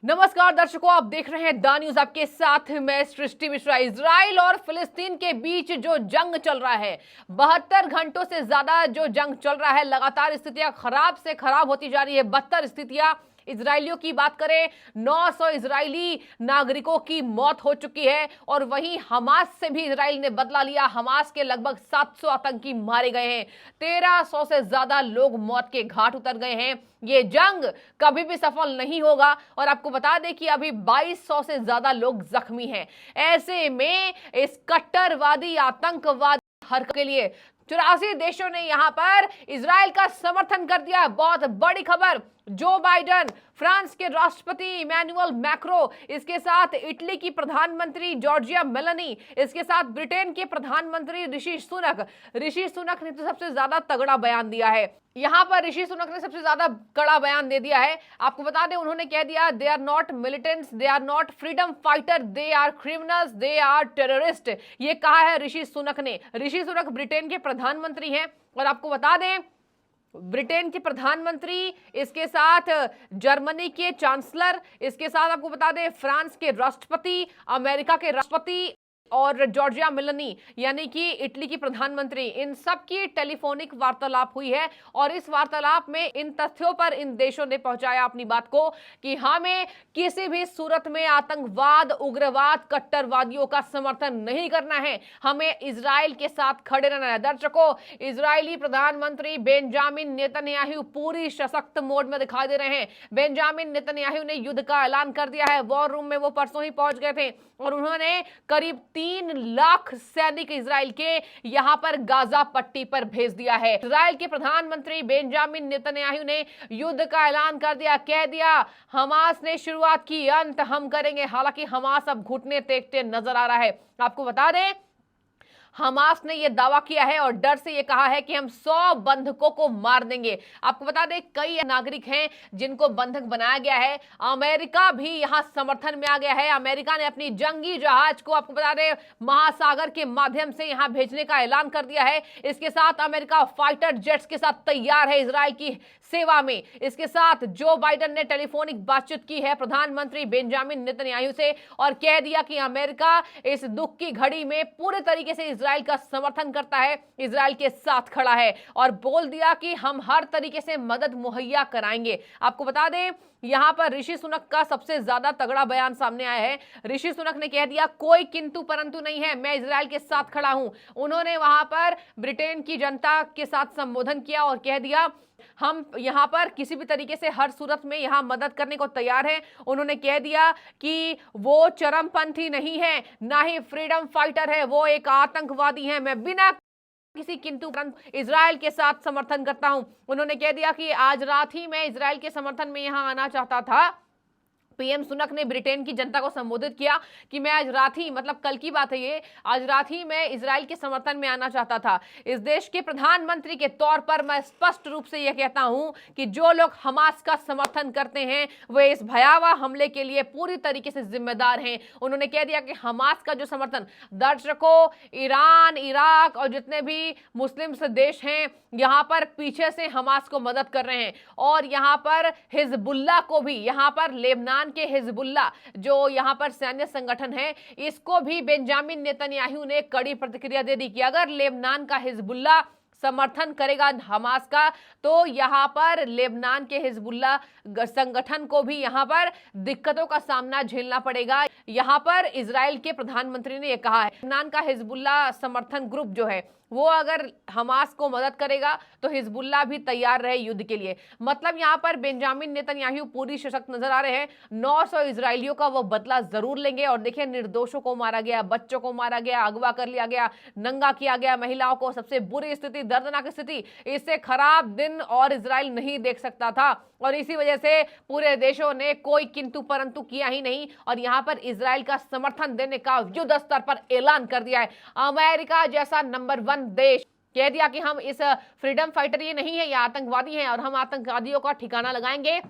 नमस्कार दर्शकों, आप देख रहे हैं द न्यूज। आपके साथ मैं सृष्टि मिश्रा। इजराइल और फिलिस्तीन के बीच जो जंग चल रहा है, 72 घंटों से ज्यादा जो जंग चल रहा है, लगातार स्थितियां खराब से खराब होती जा रही है। बदतर स्थितियां इजरायलियों की बात करें, 900 इजरायली नागरिकों की मौत हो चुकी है और वहीं हमास से भी इजराइल ने बदला लिया। हमास के लगभग 700 आतंकी मारे गए हैं, 1300 से ज्यादा लोग मौत के घाट उतर गए हैं। ये जंग कभी भी सफल नहीं होगा और आपको बता दें कि अभी 2200 से ज्यादा लोग जख्मी हैं। ऐसे में इस कट्टरवादी आतंकवादी हरकत के लिए 84 देशों ने यहां पर इजराइल का समर्थन कर दिया। बहुत बड़ी खबर, जो बाइडेन, फ्रांस के राष्ट्रपति इमैनुअल मैक्रो, इसके साथ इटली की प्रधानमंत्री जॉर्जिया मेलोनी, इसके साथ ब्रिटेन के प्रधानमंत्री ऋषि सुनक ने तो सबसे ज्यादा तगड़ा बयान दिया है। यहां पर ऋषि सुनक ने सबसे ज्यादा कड़ा बयान दे दिया है। आपको बता दें, उन्होंने कह दिया, they are not militants, they are not freedom fighter, they are criminals, they are terrorist. ये कहा है ऋषि सुनक ने। ऋषि सुनक ब्रिटेन के प्रधानमंत्री हैं और आपको बता दें, ब्रिटेन के प्रधानमंत्री, इसके साथ जर्मनी के चांसलर, इसके साथ आपको बता दें फ्रांस के राष्ट्रपति, अमेरिका के राष्ट्रपति और जॉर्जिया मेलोनी यानी कि इटली की प्रधानमंत्री, इन सब की टेलीफोनिक वार्तालाप हुई है और इस वार्तालाप में इन तथ्यों पर इन देशों ने पहुंचाया अपनी बात को कि हमें किसी भी सूरत में आतंकवाद, उग्रवाद, कट्टरवादियों का समर्थन नहीं करना है। हमें इजराइल के साथ खड़े रहना है। दर्शकों, इजरायली प्रधानमंत्री बेंजामिन नेतन्याहू पूरी सशक्त मोड में दिखाई दे रहे हैं। बेंजामिन नेतन्याहू ने युद्ध का ऐलान कर दिया है। वॉर रूम में वो परसों ही पहुंच गए थे और उन्होंने करीब 3 लाख सैनिक इजराइल के यहां पर गाजा पट्टी पर भेज दिया है। इजराइल के प्रधानमंत्री बेंजामिन नेतन्याहू ने युद्ध का ऐलान कर दिया, कह दिया हमास ने शुरुआत की, अंत हम करेंगे। हालांकि हमास अब घुटने टेकते नजर आ रहा है। आपको बता दें, हमास ने यह दावा किया है और डर से यह कहा है कि हम 100 बंधकों को मार देंगे। आपको बता दें, कई नागरिक हैं जिनको बंधक बनाया गया है। अमेरिका भी यहां समर्थन में आ गया है। अमेरिका ने अपनी जंगी जहाज को, आपको बता दें, महासागर के माध्यम से यहां भेजने का ऐलान कर दिया है। इसके साथ अमेरिका फाइटर जेट्स के साथ तैयार है इजराइल की सेवा में। इसके साथ जो बाइडेन ने टेलीफोनिक बातचीत की है प्रधानमंत्री बेंजामिन नेतन्याहू से और कह दिया कि अमेरिका इस दुख की घड़ी में पूरे तरीके से इजराइल का समर्थन करता है, इजराइल के साथ खड़ा है और बोल दिया कि हम हर तरीके से मदद मुहैया कराएंगे। आपको बता दें, यहां पर ऋषि सुनक का सबसे ज्यादा तगड़ा बयान सामने आया है। ऋषि सुनक ने कह दिया, कोई किंतु परंतु नहीं है, मैं इजराइल के साथ खड़ा हूं। उन्होंने वहां पर ब्रिटेन की जनता के साथ संबोधन किया और कह दिया, हम यहां पर किसी भी तरीके से हर सूरत में यहां मदद करने को तैयार हैं। उन्होंने कह दिया कि वो चरमपंथी नहीं है, ना ही फ्रीडम फाइटर है, वो एक आतंकवादी है। मैं बिना किसी किंतु परंतु इजराइल के साथ समर्थन करता हूं। उन्होंने कह दिया कि आज रात ही मैं इजराइल के समर्थन में यहां आना चाहता था। पीएम सुनक ने ब्रिटेन की जनता को संबोधित किया कि मैं आज रात ही, मतलब कल की बात है ये, आज रात ही मैं इजराइल के समर्थन में आना चाहता था। इस देश के प्रधानमंत्री के तौर पर मैं स्पष्ट रूप से यह कहता हूं कि जो लोग हमास का समर्थन करते हैं वे इस भयावह हमले के लिए पूरी तरीके से जिम्मेदार हैं। उन्होंने कह दिया कि हमास का जो समर्थन, दर्शकों, ईरान, इराक और जितने भी मुस्लिम देश हैं यहां पर पीछे से हमास को मदद कर रहे हैं और यहां पर हिजबुल्लाह को भी, यहां पर लेबनान के हिजबुल्लाह जो यहां पर सैन्य संगठन है, इसको भी बेंजामिन नेतन्याहू ने कड़ी प्रतिक्रिया दे दी कि अगर लेबनान का हिजबुल्लाह समर्थन करेगा हमास का तो यहां पर लेबनान के हिजबुल्लाह संगठन को भी यहां पर दिक्कतों का सामना झेलना पड़ेगा। यहां पर इजराइल के प्रधानमंत्री ने यह कहा है, लेबनान का हिजबुल्लाह समर्थन ग्रुप जो है वो अगर हमास को मदद करेगा तो हिजबुल्लाह भी तैयार रहे युद्ध के लिए। मतलब यहां पर बेंजामिन नेतन्याहू पूरी सशक्त नजर आ रहे हैं। 900 इजरायलियों का वो बदला जरूर लेंगे और देखिए, निर्दोषों को मारा गया, बच्चों को मारा गया, अगवा कर लिया गया, नंगा किया गया महिलाओं को। सबसे बुरी स्थिति, दर्दनाक स्थिति, इससे खराब दिन और इजराइल नहीं देख सकता था और इसी वजह से पूरे देशों ने कोई किंतु परंतु किया ही नहीं और यहां पर इजराइल का समर्थन देने का युद्ध स्तर पर ऐलान कर दिया है। अमेरिका जैसा नंबर 1 देश कह दिया कि हम इस फ्रीडम फाइटर ये नहीं है, ये आतंकवादी हैं और हम आतंकवादियों का ठिकाना लगाएंगे।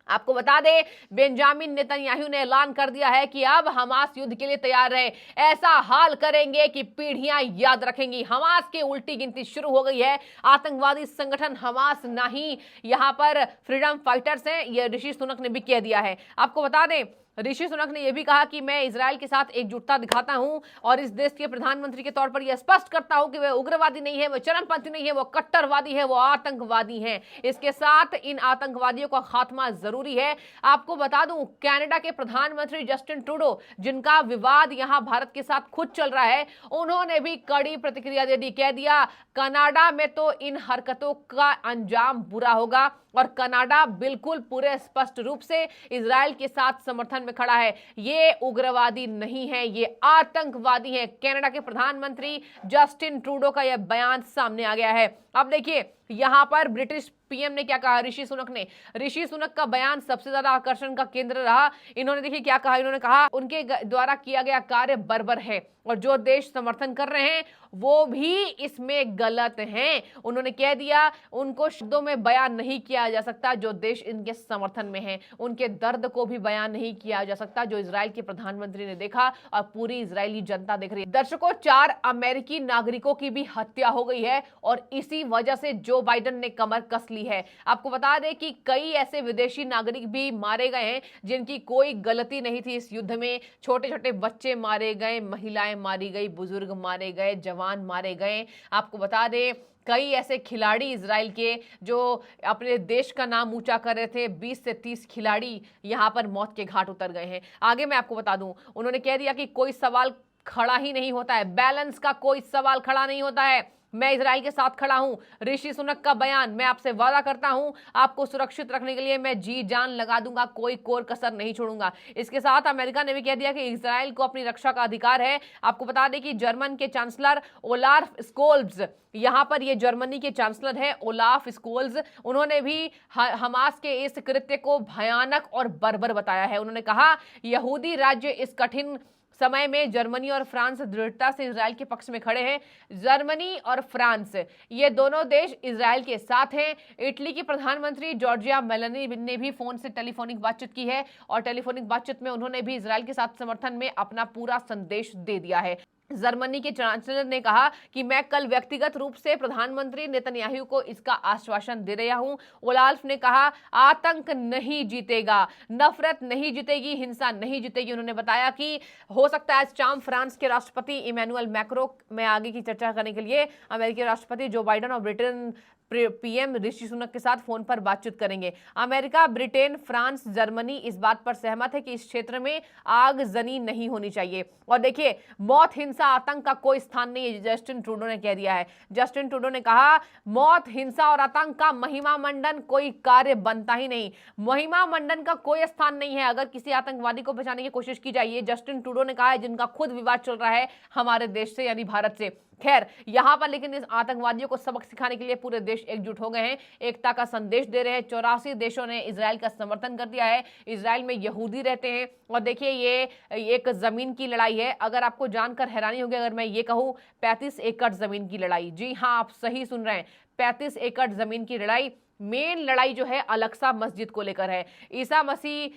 आपको बता दें, बेंजामिन नेतन्याहू ने ऐलान कर दिया है कि अब हमास युद्ध के लिए तैयार है। ऐसा हाल करेंगे कि पीढ़ियां याद रखेंगी। हमास की उल्टी गिनती शुरू हो गई है। आतंकवादी संगठन हमास ना ही यहां पर फ्रीडम फाइटर्स हैं, यह ऋषि सुनक ने भी कह दिया है। आपको बता दें, ऋषि सुनक ने यह भी कहा कि मैं इजराइल के साथ एकजुटता दिखाता हूं और इस देश के प्रधानमंत्री के तौर पर यह स्पष्ट करता हूं कि वह उग्रवादी नहीं है, वह चरमपंथी नहीं है, वह कट्टरवादी है, वह आतंकवादी है। इसके साथ इन आतंकवादियों का खात्मा जरूरी है। आपको बता दूं, कनाडा के प्रधानमंत्री जस्टिन ट्रूडो, जिनका विवाद यहां भारत के साथ खुद चल रहा है, उन्होंने भी कड़ी प्रतिक्रिया दे दी। कह दिया, कनाडा में तो इन हरकतों का अंजाम बुरा होगा और कनाडा बिल्कुल पूरे स्पष्ट रूप से इजराइल के साथ समर्थन में खड़ा है। ये उग्रवादी नहीं है, ये आतंकवादी है। कनाडा के प्रधानमंत्री जस्टिन ट्रूडो का यह बयान सामने आ गया है। अब देखिए, यहां पर ब्रिटिश पीएम ने क्या कहा, ऋषि सुनक ने। ऋषि सुनक का बयान सबसे ज्यादा आकर्षण का केंद्र रहा। इन्होंने देखिए क्या कहा, इन्होंने कहा उनके द्वारा किया गया कार्य बर्बर है और जो देश समर्थन कर रहे हैं वो भी इसमें गलत हैं। उन्होंने कह दिया, उनको शब्दों में बयान नहीं किया जा सकता जो देश इनके समर्थन में है। उनके दर्द को भी बयान नहीं किया जा सकता जो इजराइल के प्रधानमंत्री ने देखा और पूरी इजरायली जनता देख रही है। दर्शकों, 4 अमेरिकी नागरिकों की भी हत्या हो गई है और इसी वजह से जो बाइडेन ने कमर कस ली है। आपको बता दें कि कई ऐसे विदेशी नागरिक भी मारे गए हैं जिनकी कोई गलती नहीं थी इस युद्ध में। छोटे छोटे बच्चे मारे गए, महिलाएं मारी गई, बुजुर्ग मारे गए, जवान मारे गए। आपको बता दें, कई ऐसे खिलाड़ी इजराइल के जो अपने देश का नाम ऊंचा कर रहे थे, 20 से 30 खिलाड़ी यहां पर मौत के घाट उतर गए हैं। आगे मैं आपको बता दूं, उन्होंने कह दिया कि कोई सवाल खड़ा ही नहीं होता है, बैलेंस का कोई सवाल खड़ा नहीं होता है। मैं इजराइल के साथ खड़ा हूं। ऋषि सुनक का बयान, मैं आपसे वादा करता हूं आपको सुरक्षित रखने के लिए मैं जी जान लगा दूंगा, कोई कोर कसर नहीं छोड़ूंगा। इसके साथ अमेरिका ने भी कह दिया कि इजराइल को अपनी रक्षा का अधिकार है। आपको बता दें कि जर्मन के चांसलर ओलाफ स्कोल्ज, यहां पर ये जर्मनी के चांसलर है ओलाफ स्कोल्ज, उन्होंने भी हमास के इस कृत्य को भयानक और बर्बर बताया है। उन्होंने कहा, यहूदी राज्य इस कठिन समय में जर्मनी और फ्रांस दृढ़ता से इजराइल के पक्ष में खड़े हैं। जर्मनी और फ्रांस, ये दोनों देश इजराइल के साथ हैं। इटली की प्रधानमंत्री जॉर्जिया मेलोनी ने भी फोन से टेलीफोनिक बातचीत की है और टेलीफोनिक बातचीत में उन्होंने भी इजराइल के साथ समर्थन में अपना पूरा संदेश दे दिया है। जर्मनी के चांसलर ने कहा कि मैं कल व्यक्तिगत रूप से प्रधानमंत्री नेतन्याहू को इसका आश्वासन दे रहा हूं। ओलाफ ने कहा, आतंक नहीं जीतेगा, नफरत नहीं जीतेगी, हिंसा नहीं जीतेगी। उन्होंने बताया कि हो सकता है आज शाम फ्रांस के राष्ट्रपति इमैनुअल मैक्रों में आगे की चर्चा करने के लिए अमेरिकी राष्ट्रपति जो बाइडेन और ब्रिटेन पीएम ऋषि सुनक के साथ फोन पर बातचीत करेंगे। अमेरिका, ब्रिटेन, फ्रांस, जर्मनी इस बात पर सहमत है कि इस क्षेत्र में आगजनी नहीं होनी चाहिए। और देखिए, मौत, हिंसा, आतंक का कोई स्थान नहीं है, जस्टिन ट्रूडो ने कह दिया है। जस्टिन ट्रूडो ने कहा, मौत, हिंसा और आतंक का महिमा मंडन कोई कार्य बनता ही नहीं। महिमा मंडन का कोई स्थान नहीं है अगर किसी आतंकवादी को बचाने की कोशिश की जाए। जस्टिन ट्रूडो ने कहा है, जिनका खुद विवाद चल रहा है हमारे देश से, यानी भारत से। खैर, यहां पर लेकिन इस आतंकवादियों को सबक सिखाने के लिए पूरे देश एकजुट हो गए हैं, एकता का संदेश दे रहे हैं। 84 देशों ने इजराइल का समर्थन कर दिया है। इजराइल में यहूदी रहते हैं और देखिए, ये एक जमीन की लड़ाई है। अगर आपको जानकर हैरानी होगी अगर मैं ये कहूं, 35 एकड़ जमीन की लड़ाई। जी हां, आप सही सुन रहे हैं, 35 एकड़ जमीन की लड़ाई। मेन लड़ाई जो है अलक्सा मस्जिद को लेकर है। ईसा मसीह,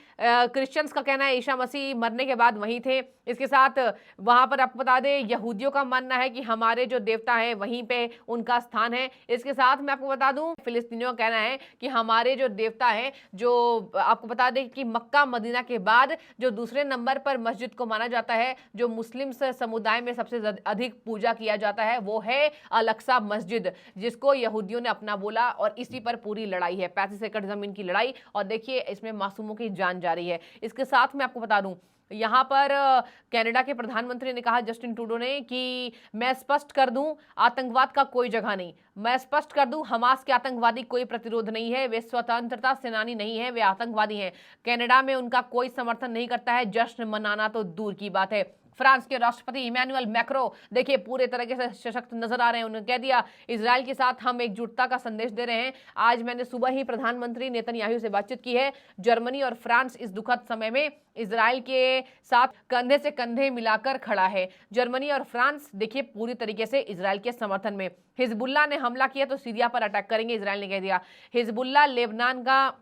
क्रिश्चियंस का कहना है ईसा मसीह मरने के बाद वहीं थे। इसके साथ वहां पर आपको बता दें, यहूदियों का मानना है कि हमारे जो देवता हैं वहीं पे उनका स्थान है। इसके साथ मैं आपको बता दूं, फिलिस्तीनियों का कहना है कि हमारे जो देवता हैं, जो आपको बता दें कि मक्का मदीना के बाद जो दूसरे नंबर पर मस्जिद को माना जाता है, जो मुस्लिम समुदाय में सबसे अधिक पूजा किया जाता है, वो है अलक्सा मस्जिद, जिसको यहूदियों ने अपना बोला और इसी पर पूरी लड़ाई है, 35 एकड़ जमीन की लड़ाई। और देखिए, इसमें मासूमों की जान जा रही है। इसके साथ मैं आपको बता दूं, यहां पर कनाडा के प्रधानमंत्री ने कहा, जस्टिन ट्रूडो ने, कि मैं स्पष्ट कर दूं, आतंकवाद का कोई जगह नहीं। मैं स्पष्ट कर दूं, हमास के आतंकवादी कोई प्रतिरोध नहीं है, वे स्वतंत्रता सेनानी नहीं है, वे आतंकवादी हैं। कनाडा में उनका कोई समर्थन नहीं करता है, जश्न मनाना तो दूर की बात है। फ्रांस के राष्ट्रपति इमैनुअल मैक्रो देखिए पूरे तरीके से सशक्त नजर आ रहे हैं। उन्होंने कह दिया, इजराइल के साथ हम एकजुटता का संदेश दे रहे हैं। आज मैंने सुबह ही प्रधानमंत्री नेतन्याहू से बातचीत की है। जर्मनी और फ्रांस इस दुखद समय में इजराइल के साथ कंधे से कंधे मिलाकर खड़ा है। जर्मनी और फ्रांस देखिए पूरी तरीके से इजराइल के समर्थन में। हिजबुल्लाह ने हमला किया तो सीरिया पर अटैक करेंगे, इजराइल ने कह दिया। हिजबुल्लाह लेबनान का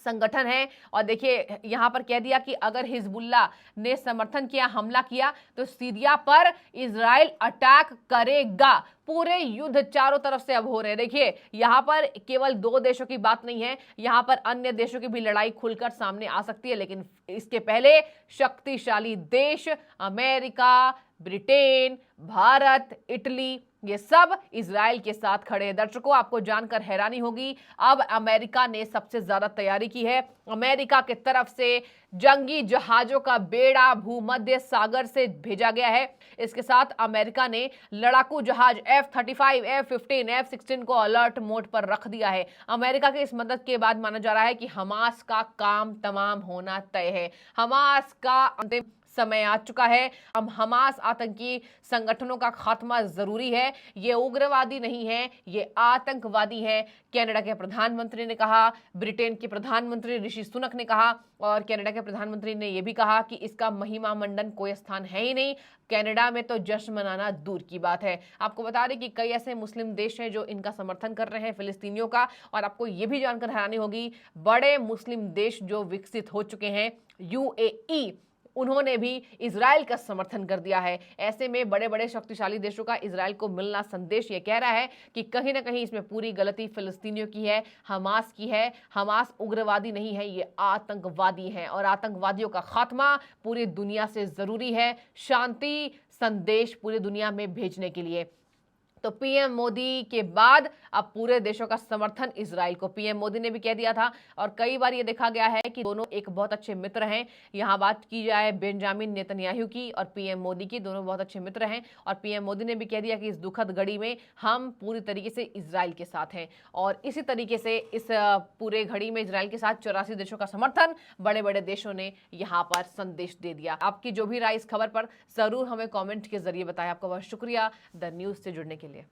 संगठन है। और देखिए यहां पर कह दिया कि अगर हिजबुल्लाह ने समर्थन किया, हमला किया, तो सीरिया पर इजराइल अटैक करेगा। पूरे युद्ध चारों तरफ से अब हो रहे हैं। देखिए यहां पर केवल 2 देशों की बात नहीं है, यहां पर अन्य देशों की भी लड़ाई खुलकर सामने आ सकती है। लेकिन इसके पहले शक्तिशाली देश अमेरिका, ब्रिटेन, भारत, इटली, ये सब इजराइल के साथ खड़े हैं। दर्शकों, आपको जानकर हैरानी होगी, अब अमेरिका ने सबसे ज्यादा तैयारी की है। अमेरिका की तरफ से जंगी जहाजों का बेड़ा भूमध्य सागर से भेजा गया है। इसके साथ अमेरिका ने लड़ाकू जहाज F-35, F-15, F-16 को अलर्ट मोड पर रख दिया है। अमेरिका की इस मदद के बाद माना जा रहा है कि हमास का काम तमाम होना तय है। हमास का अंतिम समय आ चुका है। अब हमास आतंकी संगठनों का खात्मा जरूरी है। ये उग्रवादी नहीं है, ये आतंकवादी है। कनाडा के प्रधानमंत्री ने कहा, ब्रिटेन के प्रधानमंत्री ऋषि सुनक ने कहा, और कनाडा के प्रधानमंत्री ने यह भी कहा कि इसका महिमा मंडन कोई स्थान है ही नहीं। कनाडा में तो जश्न मनाना दूर की बात है। आपको बता दें कि कई ऐसे मुस्लिम देश हैं जो इनका समर्थन कर रहे हैं, फिलिस्तीनियों का। और आपको यह भी जानकर हैरानी होगी, बड़े मुस्लिम देश जो विकसित हो चुके हैं, यूएई, उन्होंने भी इजराइल का समर्थन कर दिया है। ऐसे में बड़े बड़े शक्तिशाली देशों का इजराइल को मिलना संदेश ये कह रहा है कि कहीं ना कहीं इसमें पूरी गलती फिलिस्तीनियों की है, हमास की है। हमास उग्रवादी नहीं है, ये आतंकवादी है, और आतंकवादियों का खात्मा पूरी दुनिया से जरूरी है, शांति संदेश पूरी दुनिया में भेजने के लिए। तो पीएम मोदी के बाद अब पूरे देशों का समर्थन इजराइल को। पीएम मोदी ने भी कह दिया था, और कई बार ये देखा गया है कि दोनों एक बहुत अच्छे मित्र हैं। यहां बात की जाए बेंजामिन नेतन्याहू की और पीएम मोदी की, दोनों बहुत अच्छे मित्र हैं। और पीएम मोदी ने भी कह दिया कि इस दुखद घड़ी में हम पूरी तरीके से इजराइल के साथ हैं। और इसी तरीके से इस पूरे घड़ी में इजराइल के साथ 84 देशों का समर्थन बड़े बड़े देशों ने यहाँ पर संदेश दे दिया। आपकी जो भी राय इस खबर पर जरूर हमें कॉमेंट के जरिए बताएं। आपका बहुत शुक्रिया द न्यूज से जुड़ने के लिए।